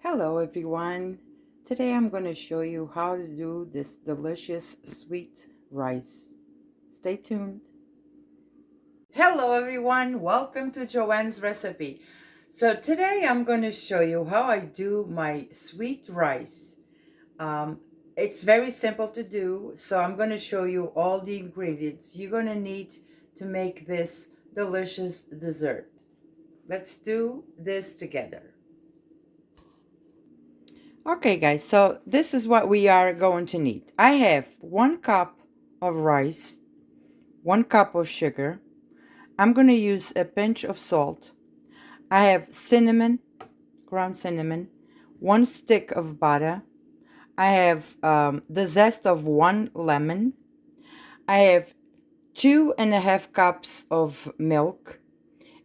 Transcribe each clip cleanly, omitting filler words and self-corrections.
Hello everyone. Today I'm going to show you how to do this delicious sweet rice. Stay tuned. Hello everyone. Welcome to Joanne's recipe. So today I'm going to show you how I do my sweet rice. It's very simple to do. So I'm going to show you all the ingredients you're going to need to make this delicious dessert. Let's do this together. Okay guys, so this is what we are going to need. I have 1 cup of rice, 1 cup of sugar. I'm going to use a pinch of salt. I have cinnamon, ground cinnamon, 1 stick of butter. I have the zest of 1 lemon. I have 2.5 cups of milk.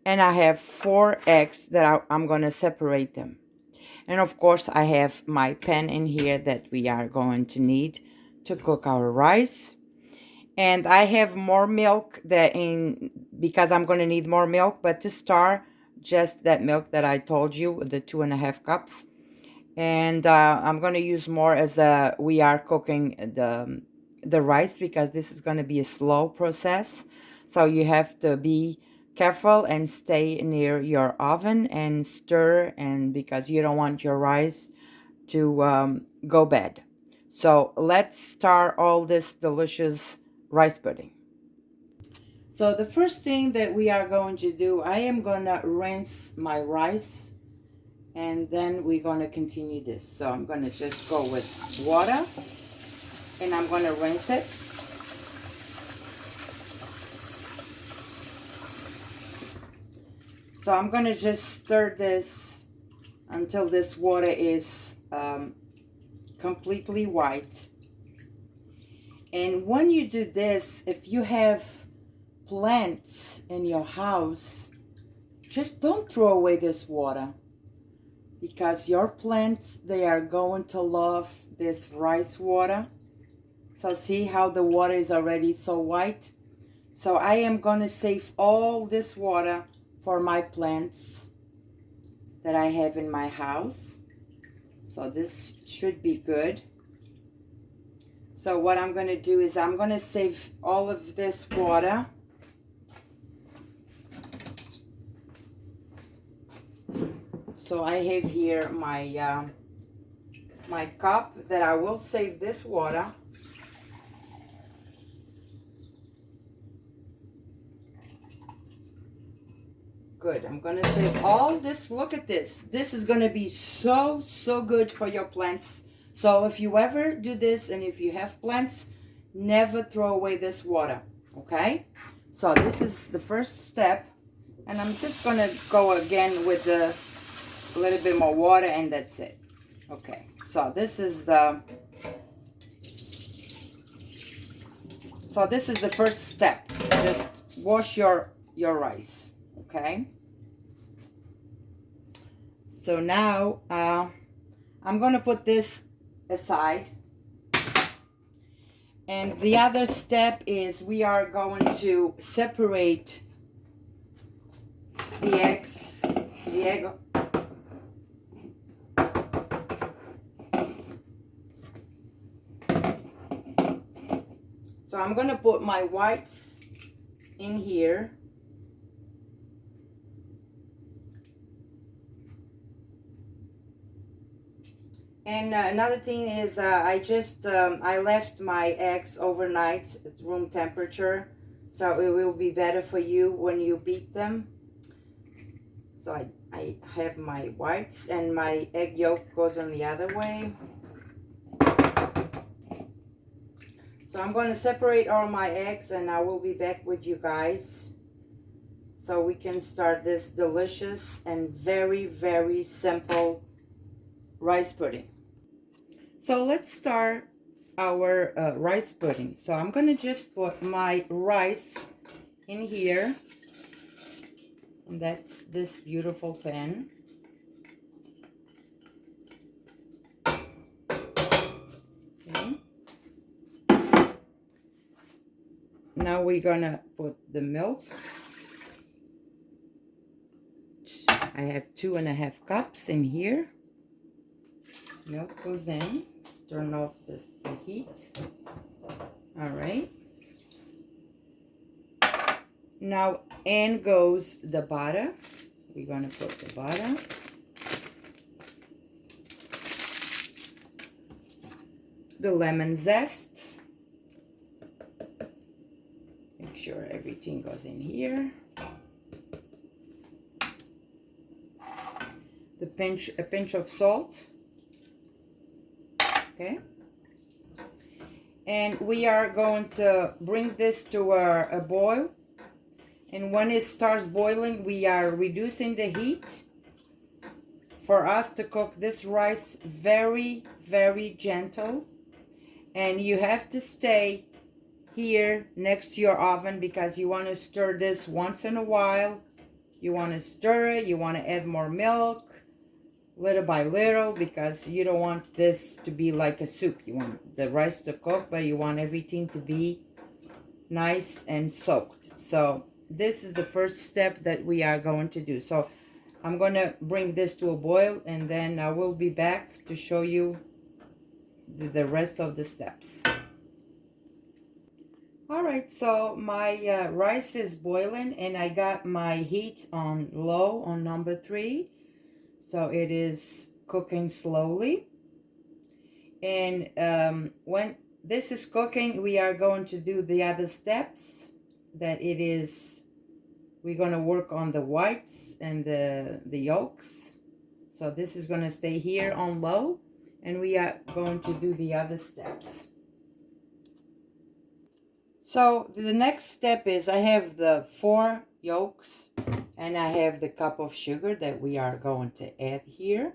And I have 4 eggs that I'm going to separate them. And of course, I have my pan in here that we are going to need to cook our rice. And I have more milk because I'm going to need more milk, but to start, just that milk that I told you, the 2.5 cups. And I'm going to use more as we are cooking the rice, because this is going to be a slow process. So you have to be careful and stay near your oven and stir, and because you don't want your rice to go bad. So let's start all this delicious rice pudding. So the first thing that we are going to do, I am gonna rinse my rice, and then we're gonna continue this. So I'm gonna just go with water and I'm gonna rinse it. So I'm gonna just stir this until this water is completely white. And when you do this, if you have plants in your house, just don't throw away this water, because your plants, they are going to love this rice water. So see how the water is already so white? So I am going to save all this water for my plants that I have in my house. So this should be good. So what I'm going to do is I'm going to save all of this water. So I have here my my cup that I will save this water. Good. I'm going to save all this. Look at this. This is going to be so good for your plants. So if you ever do this, and if you have plants, never throw away this water. Okay? So this is the first step. And I'm just going to go again with a little bit more water, and that's it. Okay. So this is the first step. Just wash your rice. Okay. So now I'm going to put this aside. And the other step is we are going to separate the eggs. So I'm going to put my whites in here. And another thing is I left my eggs overnight at room temperature, so it will be better for you when you beat them. So I have my whites, and my egg yolk goes on the other way. So I'm going to separate all my eggs, and I will be back with you guys so we can start this delicious and very simple rice pudding. So let's start our rice pudding. So I'm going to just put my rice in here. And that's this beautiful pan. Okay. Now we're going to put the milk. I have 2.5 cups in here. Milk goes in. Let's turn off the heat. All right. Now in goes the butter. We're gonna put the butter. The lemon zest. Make sure everything goes in here. A pinch of salt. Okay. And we are going to bring this to a boil. And when it starts boiling, we are reducing the heat for us to cook this rice very, very gentle. And you have to stay here next to your oven because you want to stir this once in a while. You want to stir it, you want to add more milk little by little because you don't want this to be like a soup. You want the rice to cook, but you want everything to be nice and soaked. So this is the first step that we are going to do. So I'm going to bring this to a boil and then I will be back to show you the rest of the steps. All right, so my rice is boiling and I got my heat on low on number 3. So it is cooking slowly. And when this is cooking, we are going to do the other steps. We're going to work on the whites and the yolks. So this is going to stay here on low. And we are going to do the other steps. So the next step is I have the 4 yolks and I have the cup of sugar that we are going to add here.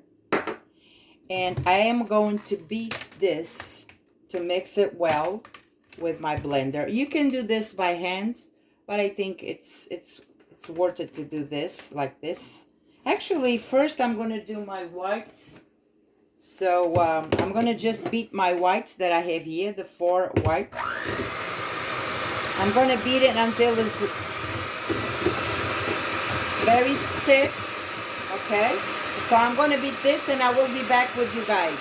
And I am going to beat this to mix it well with my blender. You can do this by hand, but I think it's worth it to do this like this. Actually, first I'm going to do my whites. So I'm going to just beat my whites that I have here, the 4 whites. I'm going to beat it until it's very stiff, okay? So I'm going to beat this and I will be back with you guys.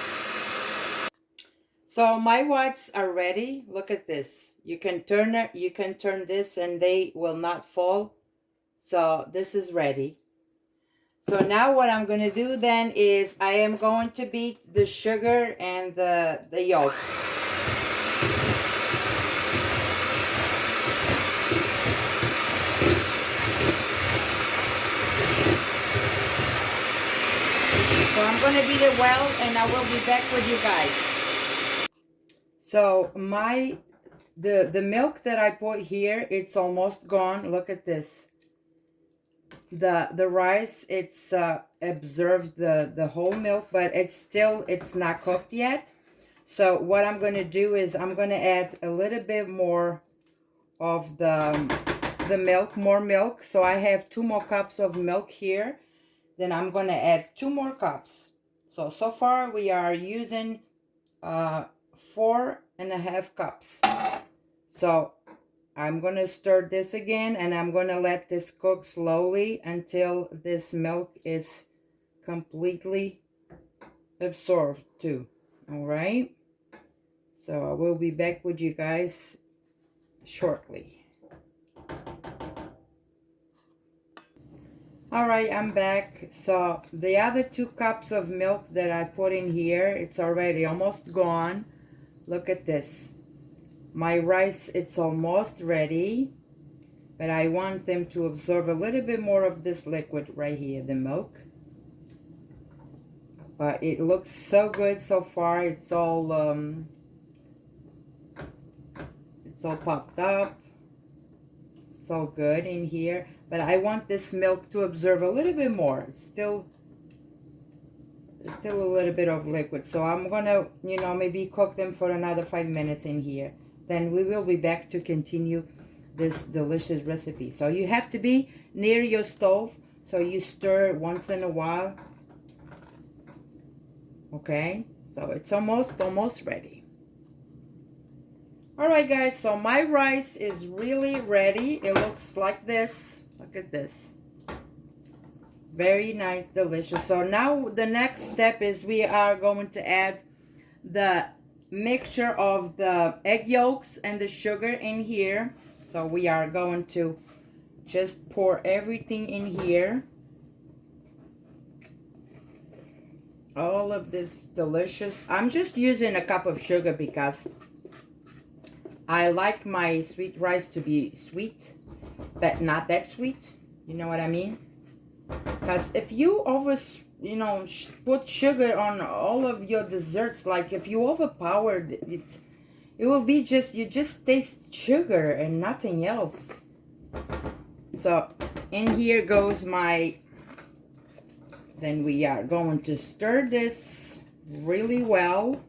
So my whites are ready. Look at this. You can turn it, you can turn this and they will not fall. So this is ready. So now what I'm going to do then is I am going to beat the sugar and the yolks. So I'm going to beat it well and I will be back with you guys. So the milk that I put here, it's almost gone. Look at this. The rice, it's absorbed the whole milk, but it's not cooked yet. So what I'm going to do is I'm going to add a little bit more of the milk, more milk. So I have 2 more cups of milk here. Then I'm going to add 2 more cups. So far we are using 4.5 cups. So I'm going to stir this again and I'm going to let this cook slowly until this milk is completely absorbed too. All right. So I will be back with you guys shortly. All right, I'm back. So the other 2 cups of milk that I put in here, it's already almost gone. Look at this. My rice, it's almost ready, but I want them to absorb a little bit more of this liquid right here, the milk. But it looks so good so far. It's all popped up. It's all good in here. But I want this milk to absorb a little bit more. It's still a little bit of liquid. So I'm going to, maybe cook them for another 5 minutes in here. Then we will be back to continue this delicious recipe. So you have to be near your stove. So you stir once in a while. Okay. So it's almost ready. All right, guys. So my rice is really ready. It looks like this. Look at this. Very nice, delicious. So now the next step is we are going to add the mixture of the egg yolks and the sugar in here. So we are going to just pour everything in here. All of this delicious. I'm just using a cup of sugar because I like my sweet rice to be sweet, but not that sweet. You know what I mean? Because if you put sugar on all of your desserts, like if you overpowered it, it will be just, you just taste sugar and nothing else. So in here goes my, then we are going to stir this really well.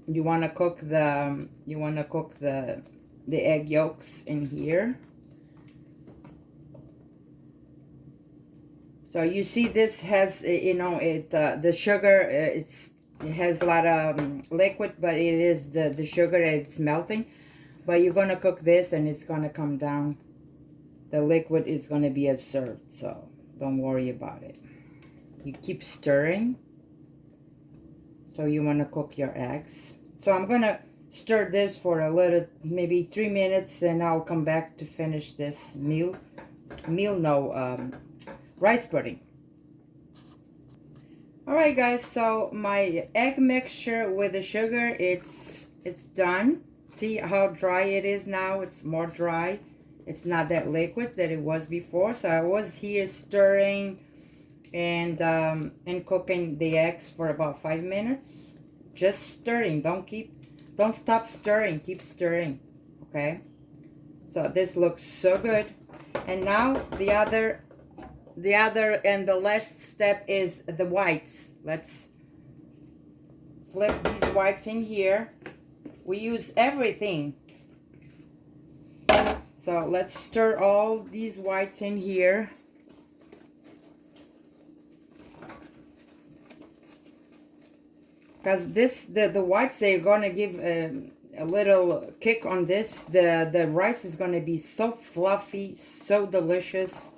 You want to cook the egg yolks in here. So you see this has, the sugar, it has a lot of liquid, but it is the sugar that it's melting. But you're going to cook this and it's going to come down. The liquid is going to be absorbed, so don't worry about it. You keep stirring. So you want to cook your eggs. So I'm going to stir this for a little, maybe 3 minutes, and I'll come back to finish this rice pudding. Alright guys, so my egg mixture with the sugar, it's done. See how dry it is now? It's more dry. It's not that liquid that it was before. So I was here stirring and cooking the eggs for about 5 minutes. Just stirring. Don't stop stirring. Keep stirring. Okay. So this looks so good. And now the other and the last step is the whites. Let's flip these whites in here. We use everything. So let's stir all these whites in here. Because the whites, they're gonna give a little kick on this. The rice is gonna be so fluffy, so delicious.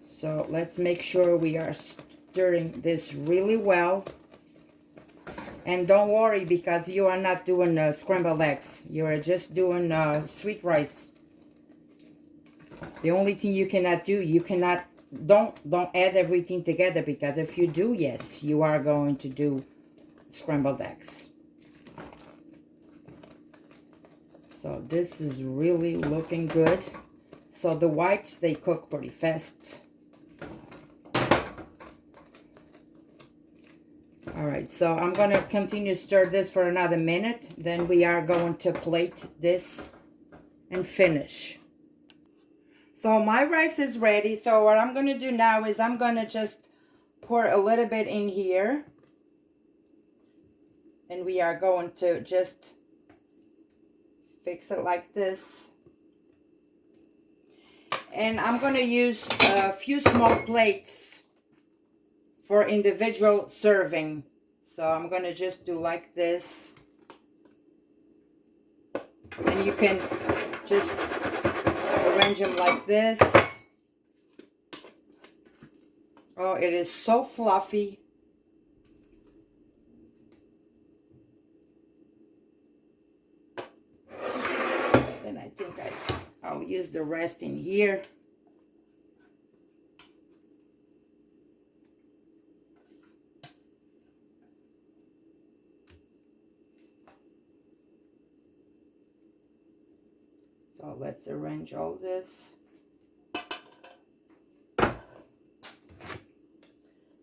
So let's make sure we are stirring this really well. And don't worry, because you are not doing scrambled eggs. You are just doing sweet rice. The only thing you cannot do, don't add everything together, because if you do, yes, you are going to do scrambled eggs. So this is really looking good. So the whites, they cook pretty fast. Alright, so I'm going to continue to stir this for another minute. Then we are going to plate this and finish. So my rice is ready. So what I'm going to do now is I'm going to just pour a little bit in here. And we are going to just fix it like this. And I'm going to use a few small plates for individual serving. So I'm going to just do like this. And you can just arrange them like this. Oh, it is so fluffy. Then I think I'll use the rest in here. So let's arrange all this.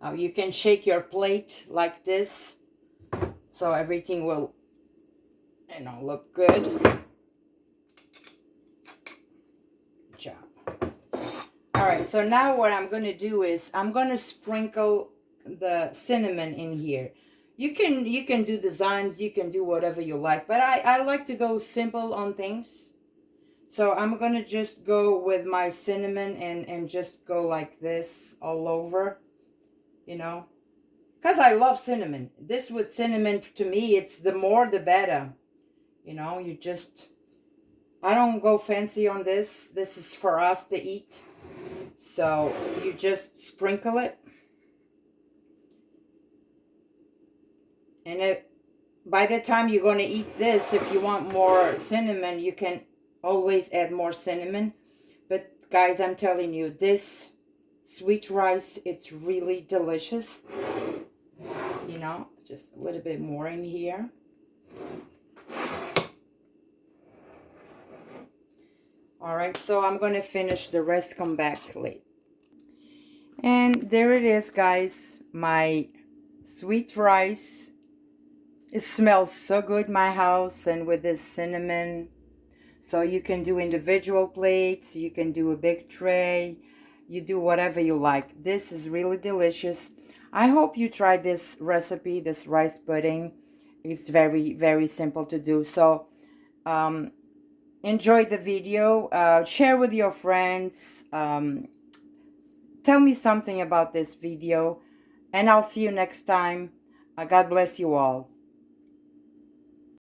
Now you can shake your plate like this, so everything will, look good. Good job. All right, so now what I'm going to do is I'm going to sprinkle the cinnamon in here. You can do designs, you can do whatever you like, but I like to go simple on things. So I'm going to just go with my cinnamon and just go like this all over, because I love cinnamon. This with cinnamon, to me, it's the more the better. You just I don't go fancy on this. This is for us to eat. So you just sprinkle it. And by the time you're going to eat this, if you want more cinnamon, you can always add more cinnamon. But guys, I'm telling you, this sweet rice, it's really delicious. You know, just a little bit more in here. All right, so I'm going to finish the rest, come back late. And there it is, guys, my sweet rice. It smells so good, my house, and with this cinnamon. So you can do individual plates, you can do a big tray, you do whatever you like. This is really delicious. I hope you try this recipe, this rice pudding. It's very, very simple to do. So enjoy the video, share with your friends, tell me something about this video, and I'll see you next time. God bless you all.